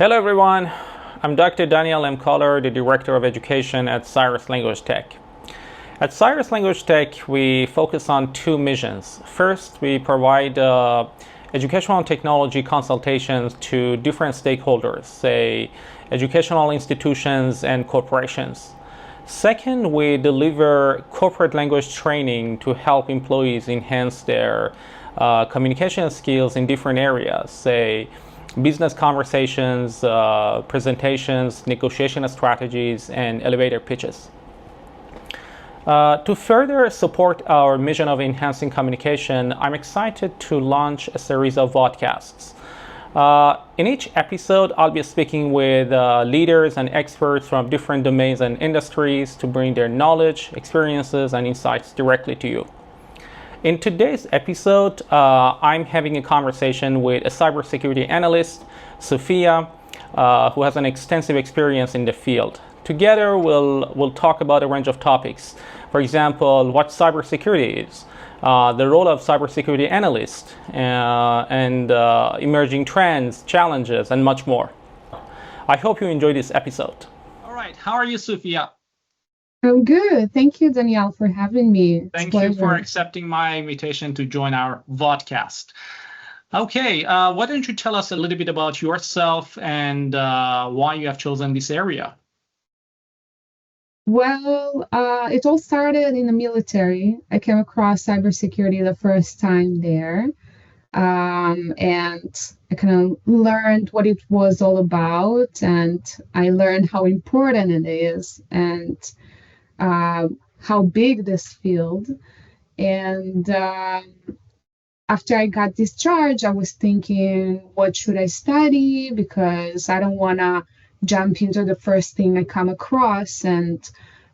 Hello everyone, I'm Dr. Daniel M. Koller, the Director of Education at Cyrus Language Tech. At Cyrus Language Tech, we focus on two missions. First, we provide educational and technology consultations to different stakeholders, say educational institutions and corporations. Second, we deliver corporate language training to help employees enhance their communication skills in different areas, say business conversations, presentations, negotiation strategies, and elevator pitches. To further support our mission of enhancing communication, I'm excited to launch a series of vodcasts. In each episode, I'll be speaking with leaders and experts from different domains and industries to bring their knowledge, experiences, and insights directly to you. In today's episode, I'm having a conversation with a cybersecurity analyst, Sophia, who has an extensive experience in the field. Together, we'll talk about a range of topics. For example, what cybersecurity is, the role of cybersecurity analyst, and emerging trends, challenges, and much more. I hope you enjoy this episode. All right, how are you, Sophia? I'm good. Thank you, Danielle, for having me. Thank you for accepting my invitation to join our vodcast. Okay, why don't you tell us a little bit about yourself and why you have chosen this area? Well, it all started in the military. I came across cybersecurity the first time there, and I kind of learned what it was all about, and I learned how important it is, and how big this field. And after I got discharged, I was thinking, what should I study? Because I don't want to jump into the first thing I come across. And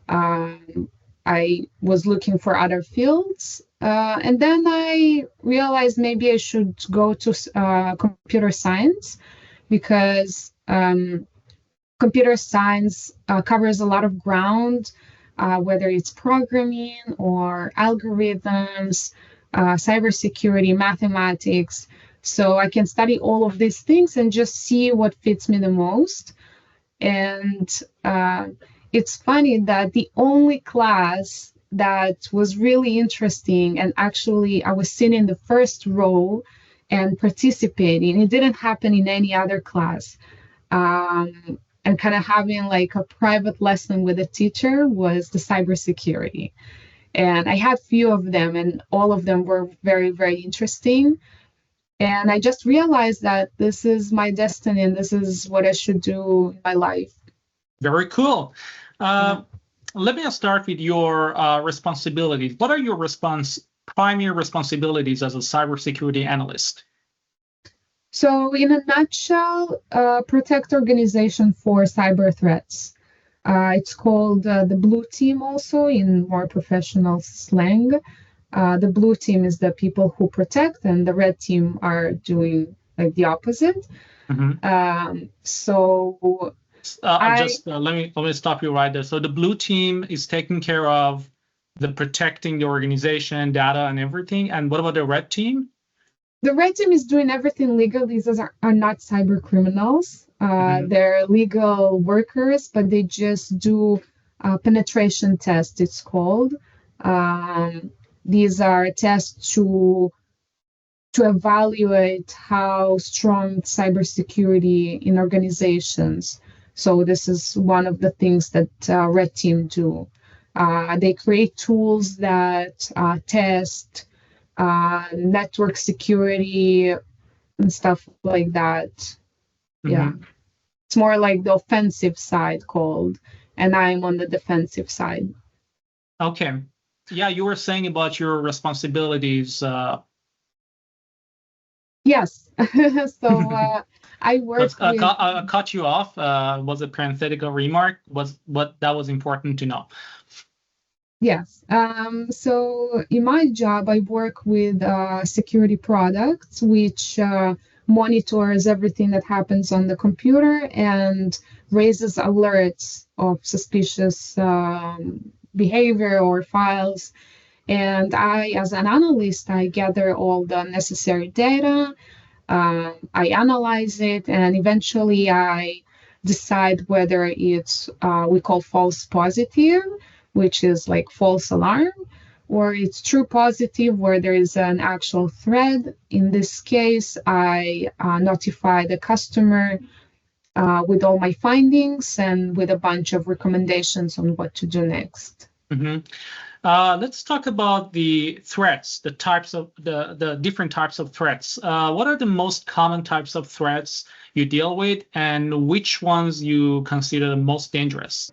I was looking for other fields. And then I realized maybe I should go to computer science, because computer science covers a lot of ground. Whether it's programming or algorithms, cybersecurity, mathematics. So I can study all of these things and just see what fits me the most. And it's funny that the only class that was really interesting, and actually I was sitting in the first row and participating, it didn't happen in any other class. And kind of having like a private lesson with a teacher was the cybersecurity. And I had few of them, and all of them were very, very interesting. And I just realized that this is my destiny and this is what I should do in my life. Very cool. Let me start with your responsibilities. What are your primary responsibilities as a cybersecurity analyst? So in a nutshell, protect organization for cyber threats. It's called the blue team also in more professional slang. The blue team is the people who protect, and the red team are doing like the opposite. Mm-hmm. Let me stop you right there. So the blue team is taking care of the protecting the organization, data, and everything. And what about the red team? The red team is doing everything legal. These are not cyber criminals. They're legal workers, but they just do penetration tests, it's called. These are tests to evaluate how strong cybersecurity in organizations. So this is one of the things that red team do. They create tools that test network security and stuff like that. Mm-hmm. Yeah, it's more like the offensive side called, and I'm on the defensive side. Okay. Yeah, you were saying about your responsibilities. Yes. So I work. I cut you off. Was a parenthetical remark? What that was important to know. Yes. So in my job, I work with security products, which monitors everything that happens on the computer and raises alerts of suspicious behavior or files. And I, as an analyst, I gather all the necessary data. I analyze it, and eventually I decide whether it's we call false positive, which is like false alarm, or it's true positive where there is an actual threat. In this case, I notify the customer with all my findings and with a bunch of recommendations on what to do next. Mm-hmm. Let's talk about the threats, the types of the different types of threats. What are the most common types of threats you deal with, and which ones you consider the most dangerous?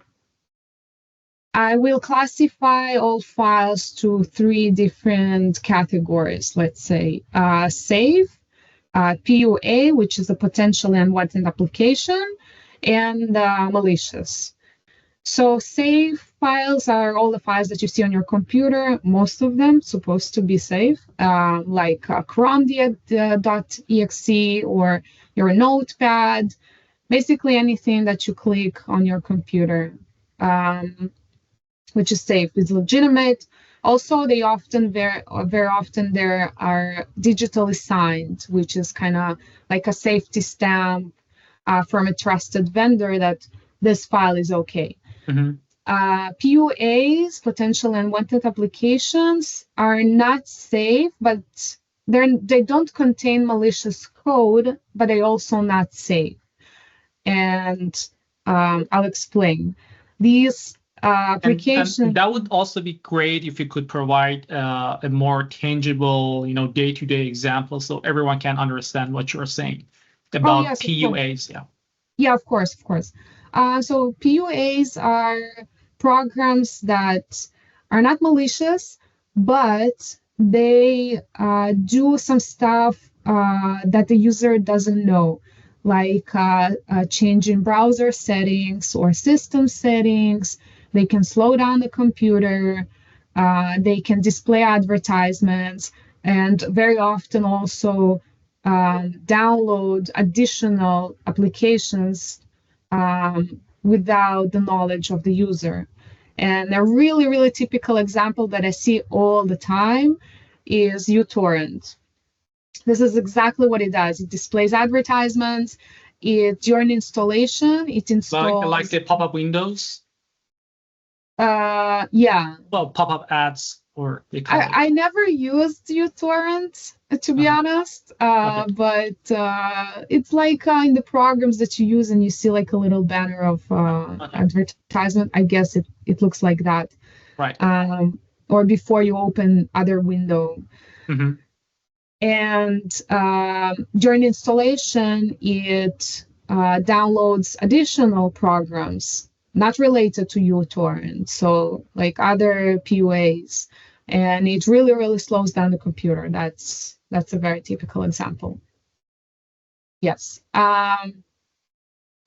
I will classify all files to three different categories, let's say. Safe, PUA, which is a potentially unwanted application, and malicious. So safe files are all the files that you see on your computer, most of them supposed to be safe, like cron.exe or your notepad, basically anything that you click on your computer, which is safe, is legitimate. Also, they often, very often, there are digitally signed, which is kind of like a safety stamp from a trusted vendor that this file is okay. Mm-hmm. PUAs, potential unwanted applications, are not safe, but they don't contain malicious code, but they're also not safe. And I'll explain. These applications. And that would also be great if you could provide a more tangible, day-to-day example so everyone can understand what you're saying about yes, PUAs. Yeah, of course. So PUAs are programs that are not malicious, but they do some stuff that the user doesn't know, like changing browser settings or system settings. They can slow down the computer. They can display advertisements, and very often also download additional applications without the knowledge of the user. And a really, really typical example that I see all the time is uTorrent. This is exactly what it does. It displays advertisements. During installation, it installs... Like the pop-up windows? Yeah. Well, pop-up ads, or they call it. I never used uTorrent, to be honest, Okay. but it's like in the programs that you use and you see like a little banner of advertisement. I guess it looks like that. Right. Or before you open other window. Mm-hmm. And during installation, it downloads additional programs not related to uTorrent, so like other PUAs, and it really, really slows down the computer. That's a very typical example. Yes. Do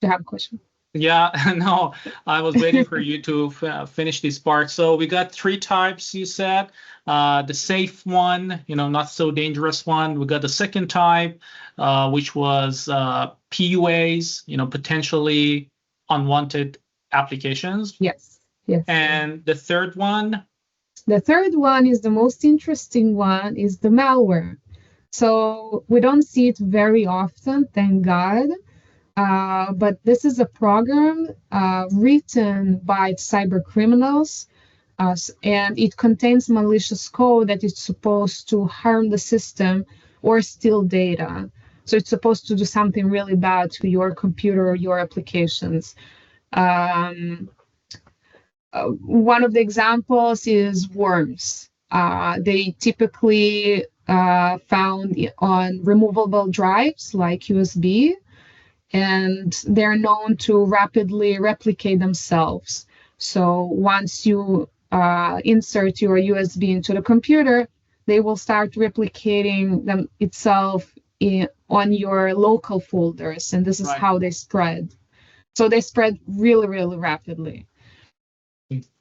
you have a question? Yeah, no, I was waiting for you to finish this part. So we got three types, you said. The safe one, not so dangerous one. We got the second type, which was PUAs, potentially unwanted applications. Yes. And the third one? The third one is the most interesting one, is the malware. So we don't see it very often, thank God. But this is a program written by cyber criminals, and it contains malicious code that is supposed to harm the system or steal data. So it's supposed to do something really bad to your computer or your applications. One of the examples is worms. They typically found on removable drives like USB, and they're known to rapidly replicate themselves. So once you insert your USB into the computer, they will start replicating them itself on your local folders, and this is how they spread. So they spread really, really rapidly.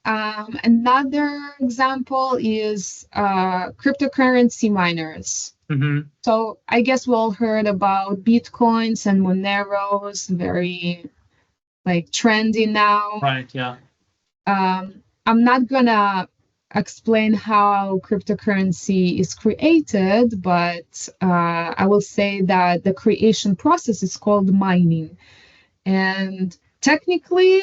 Another example is cryptocurrency miners. Mm-hmm. So I guess we all heard about Bitcoins and Moneros, very like trendy now. Right, yeah. I'm not gonna explain how cryptocurrency is created, but I will say that the creation process is called mining. And technically,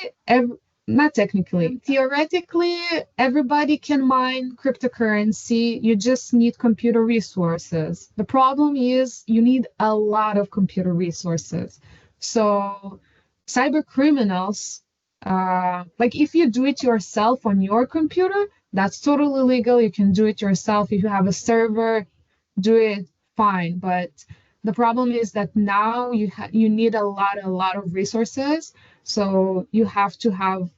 not technically, theoretically, everybody can mine cryptocurrency. You just need computer resources. The problem is you need a lot of computer resources. So cyber criminals, like if you do it yourself on your computer, that's totally legal. You can do it yourself. If you have a server, do it fine. But the problem is that now you need a lot of resources. So you have to have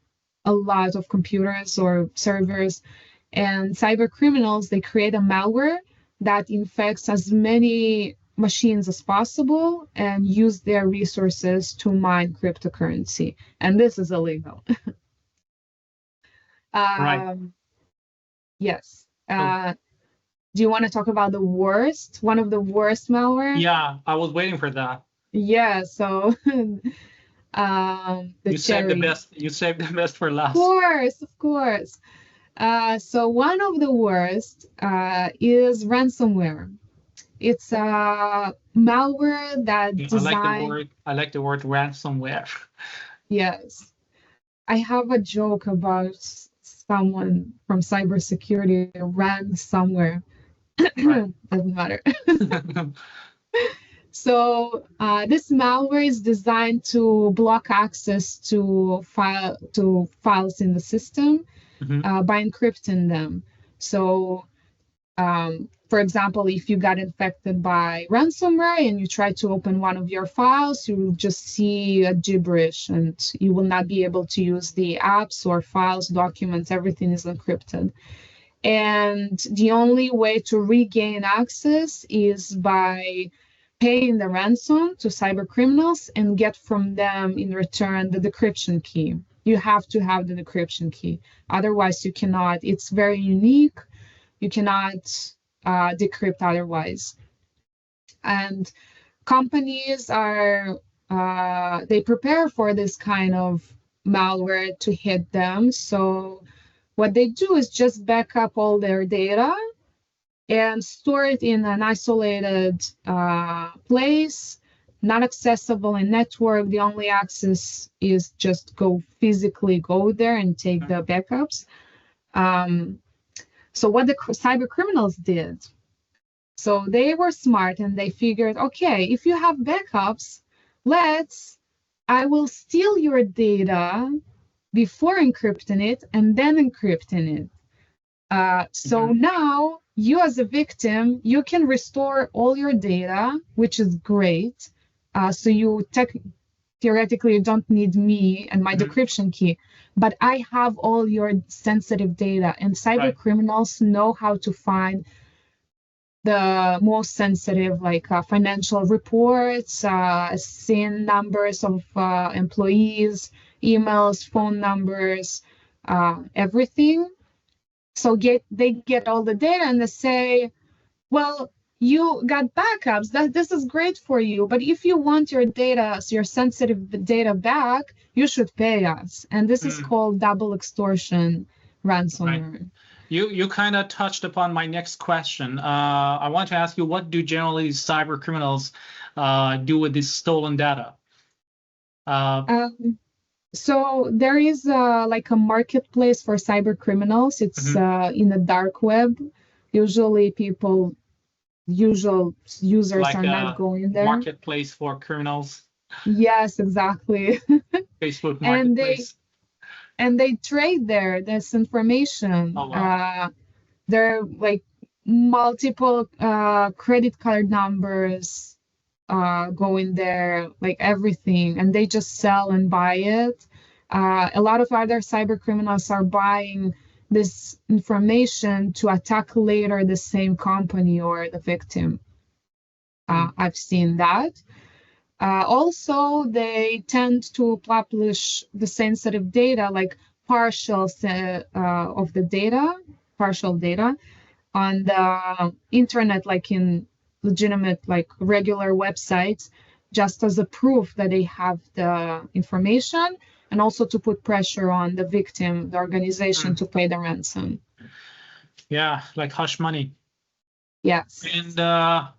a lot of computers or servers. And cyber criminals, they create a malware that infects as many machines as possible and use their resources to mine cryptocurrency. And this is illegal. Right. Yes. So, Do you want to talk about the worst, one of the worst malware? yeah, I was waiting for that. Yeah, so the You saved the cherry. best. You saved the best for last. Of course. So one of the worst is ransomware. It's a malware that Yeah, designed. I like the word ransomware. Yes, I have a joke about someone from cybersecurity ran somewhere. Right. Doesn't matter. So this malware is designed to block access to files in the system by encrypting them. So, for example, if you got infected by ransomware and you try to open one of your files, you will just see a gibberish, and you will not be able to use the apps or files, documents. Everything is encrypted. And the only way to regain access is by paying the ransom to cyber criminals and get from them in return the decryption key. You have to have the decryption key. Otherwise, you cannot. It's very unique. You cannot decrypt otherwise. And companies are, they prepare for this kind of malware to hit them. So what they do is just back up all their data and store it in an isolated place, not accessible in network. The only access is just physically go there and take the backups. So what the cyber criminals did, so they were smart and they figured, okay, if you have backups, I will steal your data before encrypting it and then encrypting it. So now you as a victim, you can restore all your data, which is great. So you theoretically you don't need me and my decryption key, but I have all your sensitive data, and cyber criminals know how to find the most sensitive, like financial reports, SIN numbers of employees, emails, phone numbers, everything. So they get all the data and they say, well, you got backups. This is great for you. But if you want your data, your sensitive data back, you should pay us. And this is called double extortion ransomware. Right. You kind of touched upon my next question. I want to ask you, what do generally cyber criminals do with this stolen data? So there is like a marketplace for cyber criminals. It's in the dark web. Usually usual users like are not going there. Marketplace for criminals. Yes, exactly. Facebook marketplace. And they trade there this information. Oh, wow. There are like multiple credit card numbers going there, like everything, and they just sell and buy it. A lot of other cyber criminals are buying this information to attack later the same company or the victim. I've seen that. Also, they tend to publish the sensitive data, like partial data on the internet, like in legitimate, like regular websites, just as a proof that they have the information, and also to put pressure on the victim, the organization, to pay the ransom. Yeah, like hush money. Yes. And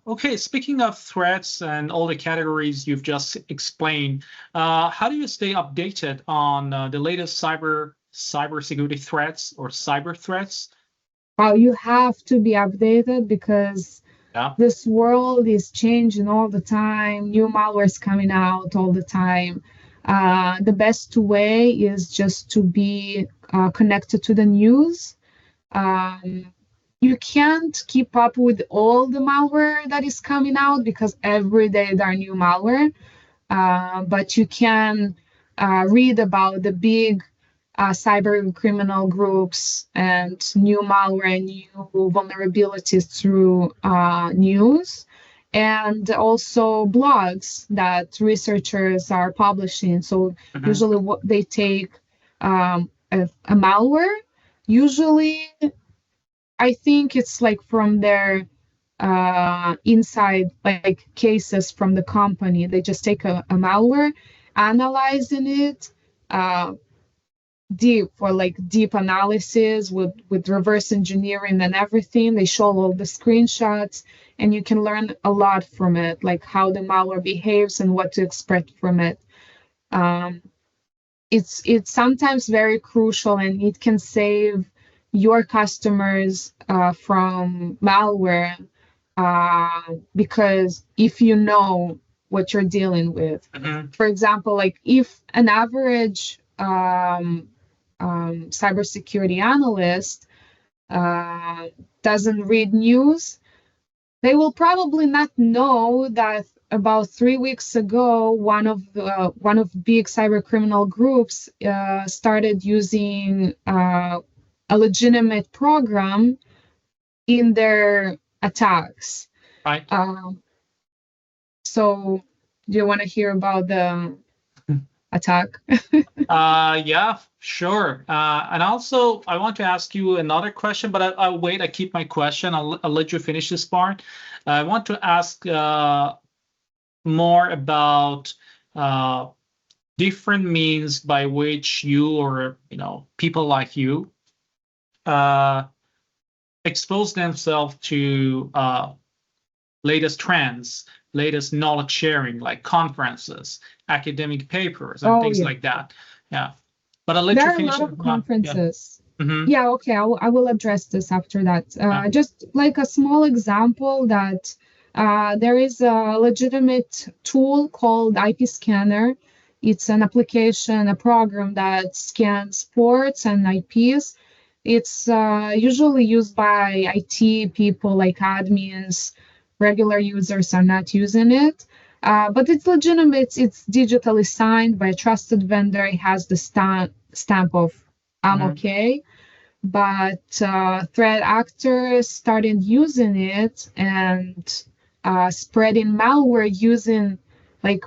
okay, speaking of threats and all the categories you've just explained, how do you stay updated on the latest cybersecurity threats or cyber threats? Well, you have to be updated because Yeah. this world is changing all the time. New malware is coming out all the time. The best way is just to be connected to the news. Um, you can't keep up with all the malware that is coming out because every day there are new malware. But you can read about the big cyber criminal groups and new malware and new vulnerabilities through news and also blogs that researchers are publishing. So usually what they take a malware, usually I think it's like from their inside like cases from the company. They just take a malware, analyzing it, uh, deep analysis with reverse engineering and everything. They show all the screenshots, and you can learn a lot from it, like how the malware behaves and what to expect from it. Um, it's sometimes very crucial, and it can save your customers from malware because if you know what you're dealing with. For example, like if an average cybersecurity analyst doesn't read news, they will probably not know that about 3 weeks ago, one of big cyber criminal groups started using a legitimate program in their attacks. Right. So, do you want to hear about the attack? Yeah, sure. And also, I want to ask you another question, but I'll wait. I keep my question. I'll let you finish this part. I want to ask more about different means by which you or people like you expose themselves to latest trends, latest knowledge sharing, like conferences, academic papers, and things like that. Yeah. But I'll let there you are a finish. lot of conferences. Yeah. Yeah, okay, I will address this after that. Just like a small example that there is a legitimate tool called IP Scanner. It's an application, a program that scans ports and IPs. It's usually used by IT people like admins. Regular users are not using it. But it's legitimate. It's digitally signed by a trusted vendor. It has the stamp of I'm okay. But threat actors started using it and spreading malware using like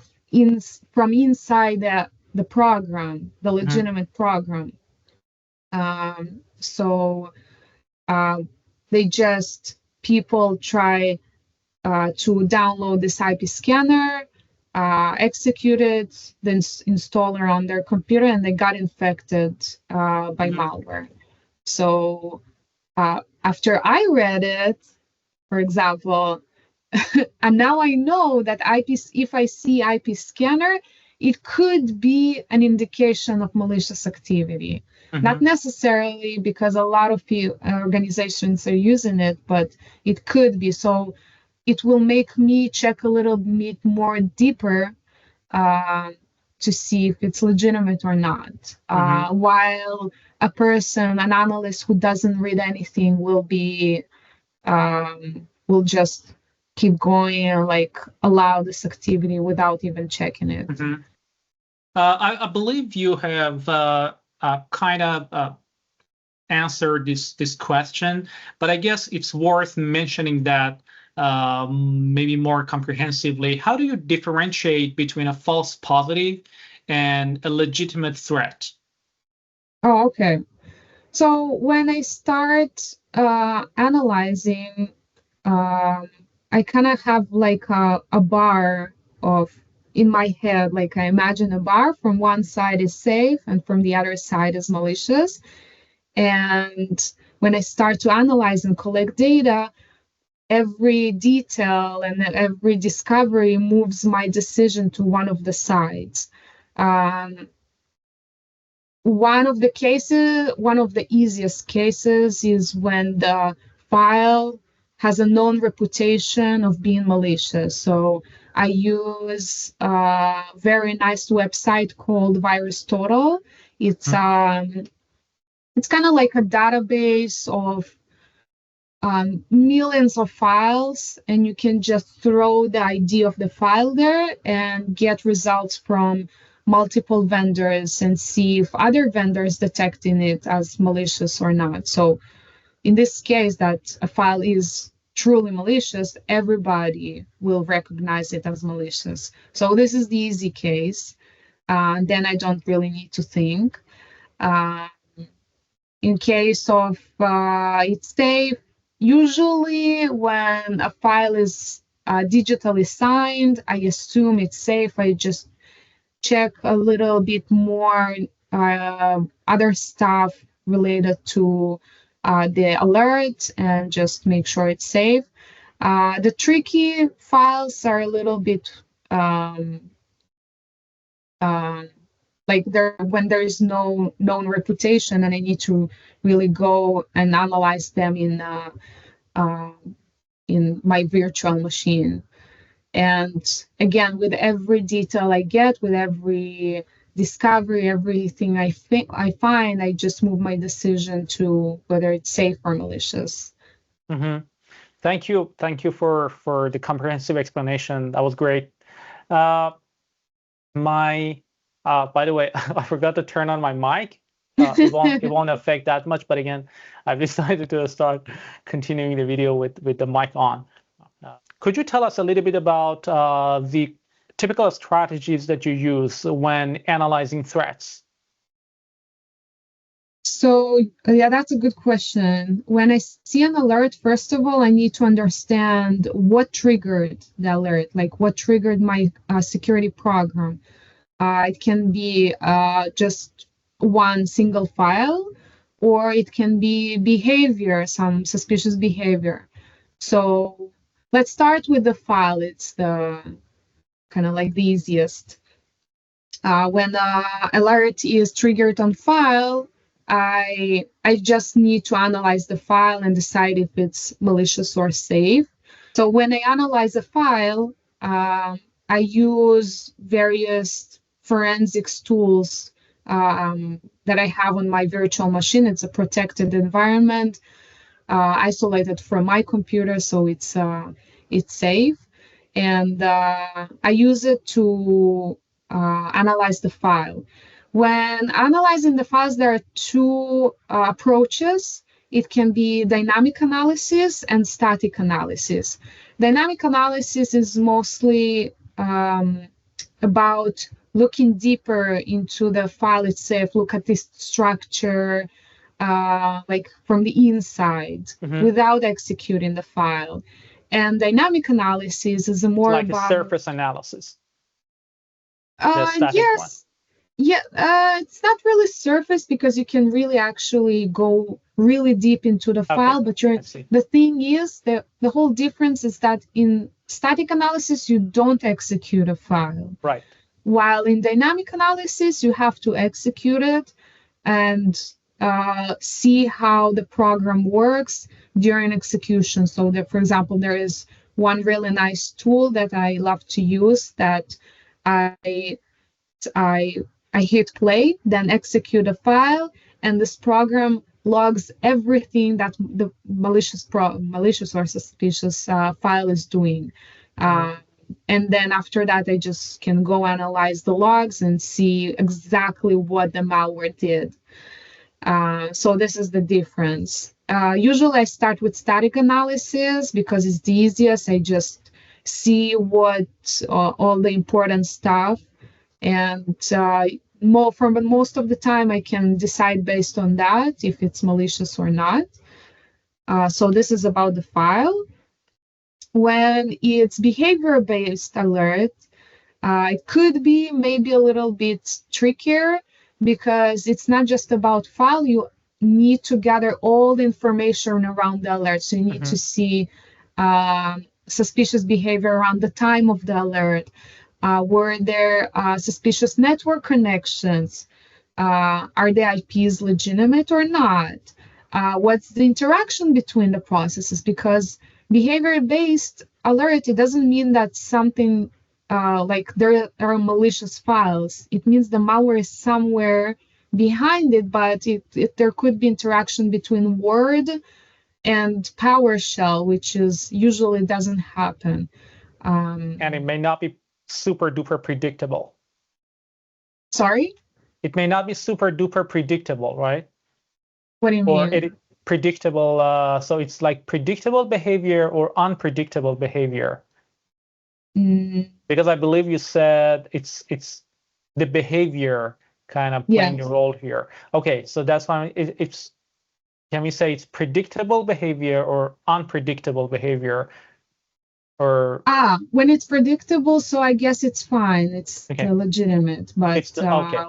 from inside the program, the legitimate program. So they just people try to download this IP scanner, execute it, then install it on their computer, and they got infected by malware. So after I read it, for example, and now I know that if I see IP scanner, it could be an indication of malicious activity. Not necessarily because a lot of organizations are using it, but it could be. So it will make me check a little bit more deeper to see if it's legitimate or not. While a person, an analyst who doesn't read anything will just keep going and like allow this activity without even checking it. I believe you have kind of answered this question, but I guess it's worth mentioning that maybe more comprehensively. How do you differentiate between a false positive and a legitimate threat? Oh, okay. So when I start analyzing, I kind of have like a bar of in my head, like I imagine a bar from one side is safe and from the other side is malicious. And when I start to analyze and collect data, every detail and every discovery moves my decision to one of the sides. One of the easiest cases is when the file has a known reputation of being malicious. So I use a very nice website called VirusTotal. It's kind of like a database of millions of files, and you can just throw the ID of the file there and get results from multiple vendors and see if other vendors detecting it as malicious or not. So in this case, that a file is truly malicious, everybody will recognize it as malicious. So this is the easy case. Then I don't really need to think. In case of it's safe, usually when a file is digitally signed, I assume it's safe. I just check a little bit more other stuff related to the alert and just make sure it's safe. The tricky files are a little bit like when there is no known reputation, and I need to really go and analyze them in my virtual machine. And again, with every detail I get, with every discovery, everything I find, I just move my decision to whether it's safe or malicious. Mm-hmm. Thank you for the comprehensive explanation. That was great. By the way, I forgot to turn on my mic. It won't affect that much, but again, I've decided to start continuing the video with the mic on. Could you tell us a little bit about the typical strategies that you use when analyzing threats? So yeah, that's a good question. When I see an alert, first of all, I need to understand what triggered the alert, like what triggered my security program. It can be just one single file, or it can be behavior, some suspicious behavior. So let's start with the file. It's the kind of like the easiest. When the alert is triggered on file, I just need to analyze the file and decide if it's malicious or safe. So when I analyze a file, I use various forensics tools that I have on my virtual machine. It's a protected environment, isolated from my computer, so it's safe. And I use it to analyze the file. When analyzing the files, there are two approaches. It can be dynamic analysis and static analysis. Dynamic analysis is mostly about looking deeper into the file itself, look at this structure, like from the inside, without executing the file. And dynamic analysis is more like about a surface analysis. Yes. Yeah, it's not really surface because you can really actually go really deep into the file, but the thing is, the whole difference is that in static analysis, you don't execute a file. Right. While in dynamic analysis, you have to execute it and see how the program works during execution. So that, for example, there is one really nice tool that I love to use that I hit play, then execute a file, and this program logs everything that the malicious or suspicious file is doing. And then after that, I just can go analyze the logs and see exactly what the malware did. So this is the difference. Usually I start with static analysis because it's the easiest. I just see what all the important stuff, and for most of the time I can decide based on that if it's malicious or not. So this is about the file. When it's behavior-based alert, it could be maybe a little bit trickier because it's not just about file. You need to gather all the information around the alert. So you need to see suspicious behavior around the time of the alert. Were there suspicious network connections? Are the IPs legitimate or not? What's the interaction between the processes? Because behavior-based alert, it doesn't mean that something like there are malicious files. It means the malware is somewhere behind it, but there could be interaction between Word and PowerShell, which is usually doesn't happen. And it may not be super duper predictable. Sorry? It may not be super duper predictable, right? What do you mean? Or predictable, so it's like predictable behavior or unpredictable behavior. Because I believe you said it's the behavior kind of playing a role here. Okay, so that's why it's can we say it's predictable behavior or unpredictable behavior? Or when it's predictable, so I guess it's fine. It's legitimate, but it's okay.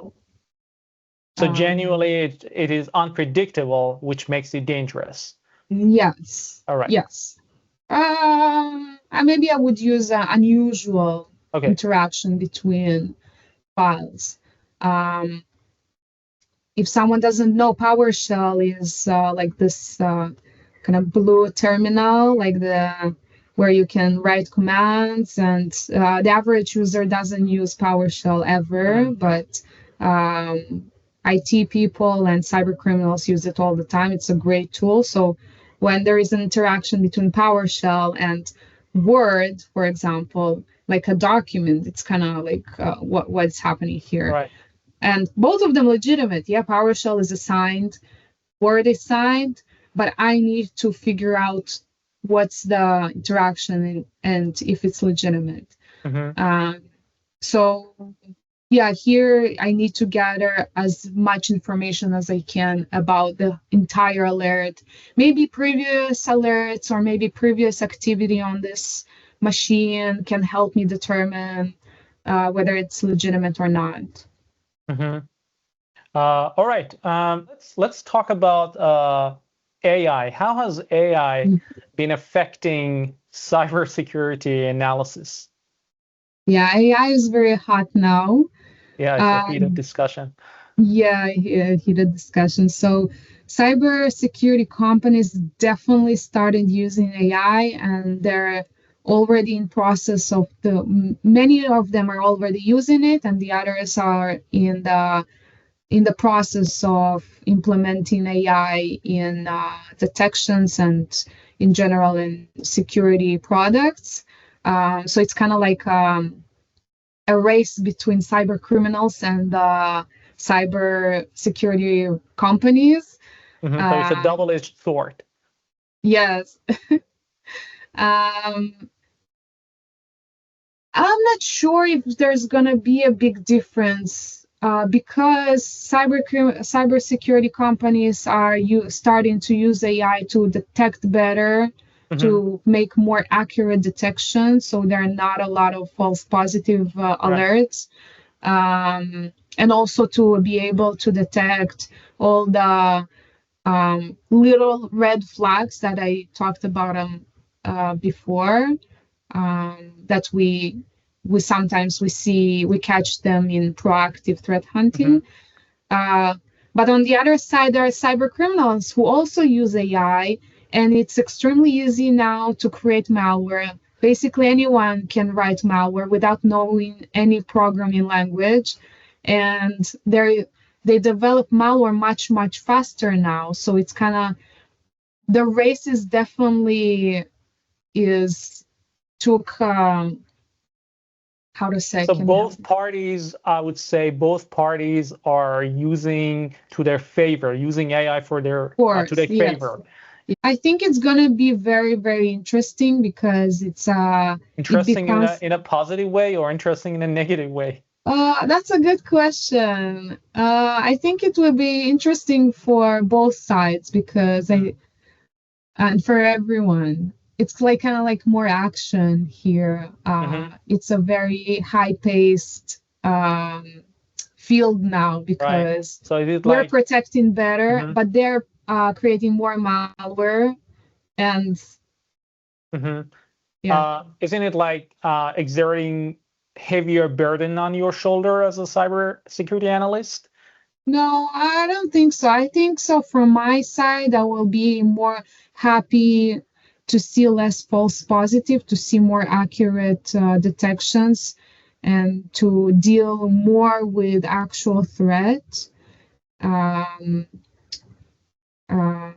So genuinely, it is unpredictable, which makes it dangerous. Yes. All right. Yes. Maybe I would use unusual interaction between files. If someone doesn't know, PowerShell is like this kind of blue terminal, like where you can write commands, and the average user doesn't use PowerShell ever, but IT people and cyber criminals use it all the time. It's a great tool. So when there is an interaction between PowerShell and Word, for example, like a document, it's kind of like what's happening here. Right. And both of them legitimate. Yeah, PowerShell is assigned, Word is signed, but I need to figure out what's the interaction and if it's legitimate. So yeah, here I need to gather as much information as I can about the entire alert, maybe previous alerts or maybe previous activity on this machine can help me determine whether it's legitimate or not. All right, let's talk about AI. How has AI been affecting cybersecurity analysis? Yeah, AI is very hot now. Yeah, it's a heated discussion. Yeah, heated discussion. So cybersecurity companies definitely started using AI, and they're already in process of many of them are already using it, and the others are in the process of implementing AI in detections and in general in security products. So it's kind of like a race between cyber criminals and cyber security companies. So it's a double-edged sword. Yes. I'm not sure if there's going to be a big difference because cybersecurity companies are starting to use AI to detect better, to make more accurate detections. So there are not a lot of false positive alerts. And also to be able to detect all the little red flags that I talked about before, that we sometimes we catch them in proactive threat hunting. But on the other side, there are cyber criminals who also use AI, and it's extremely easy now to create malware. Basically, anyone can write malware without knowing any programming language, and they develop malware much faster now. So it's kind of the race is definitely took how to say. So both parties, I would say, both parties are using to their favor, using AI for their to their favor. I think it's going to be very interesting because it's interesting in a positive way or interesting in a negative way. That's a good question. I think it will be interesting for both sides because and for everyone. It's like kind of like more action here. It's a very high-paced field now Right. because So is it we're like, protecting better, mhm, but they're creating more malware. And mhm. yeah, Isn't it like exerting heavier burden on your shoulder as a cybersecurity analyst? no, I don't think so. I think so from my side, I will be more happy to see less false positive, to see more accurate detections, and to deal more with actual threat. Um, uh,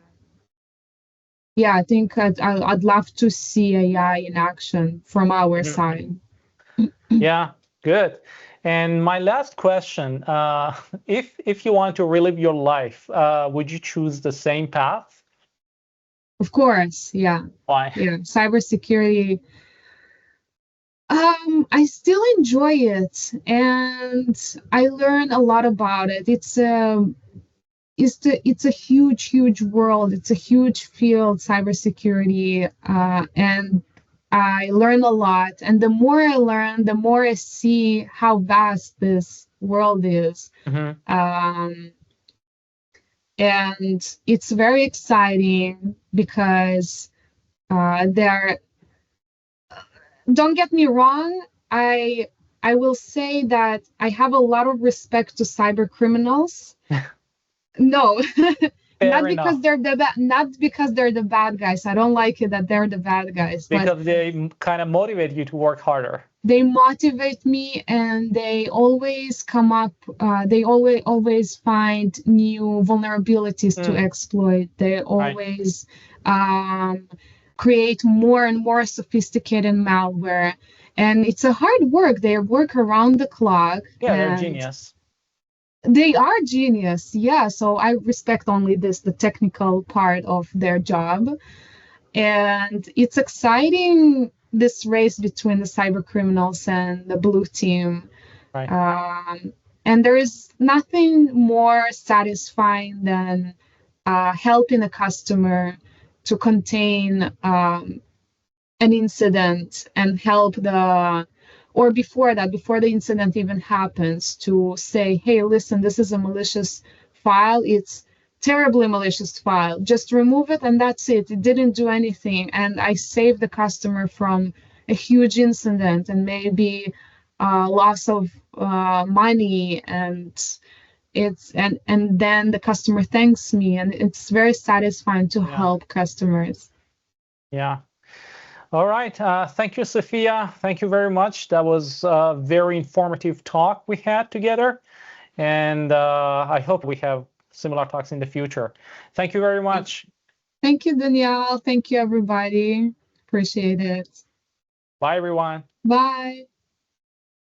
yeah, I think I'd love to see AI in action from our Mhm. side. Yeah, good. And my last question, if you want to relive your life, would you choose the same path? Of course, yeah, Why? yeah. Cybersecurity, I still enjoy it, and I learn a lot about it. It's a huge world. It's a huge field, cybersecurity, and I learn a lot. And the more I learn, the more I see how vast this world is. Hmm. Um, and it's very exciting because there. Don't get me wrong. I will say that I have a lot of respect to cyber criminals. No, Fair enough, not because they're the bad guys. I don't like it that they're the bad guys, but because they kind of motivate you to work harder. they motivate me and they always come up. They always find new vulnerabilities to Mm, exploit. They right. always um, create more and more sophisticated malware. And it's a hard work. They work around the clock, Yeah, they're and genius. they are genius. Yeah, so I respect only the technical part of their job. And it's exciting, this race between the cyber criminals and the blue team. Right. And there is nothing more satisfying than helping a customer to contain an incident and help the, or before that, before the incident even happens, to say, hey, listen, this is a malicious file. It's terribly malicious file. Just remove it and that's it. It didn't do anything. And I saved the customer from a huge incident and maybe loss of money, and then the customer thanks me, and it's very satisfying to Yeah. help customers. Yeah. All right. Thank you, Sophia. Thank you very much. That was a very informative talk we had together. And I hope we have similar talks in the future. Thank you very much. Thank you, Danielle. Thank you, everybody. Appreciate it. Bye, everyone. Bye.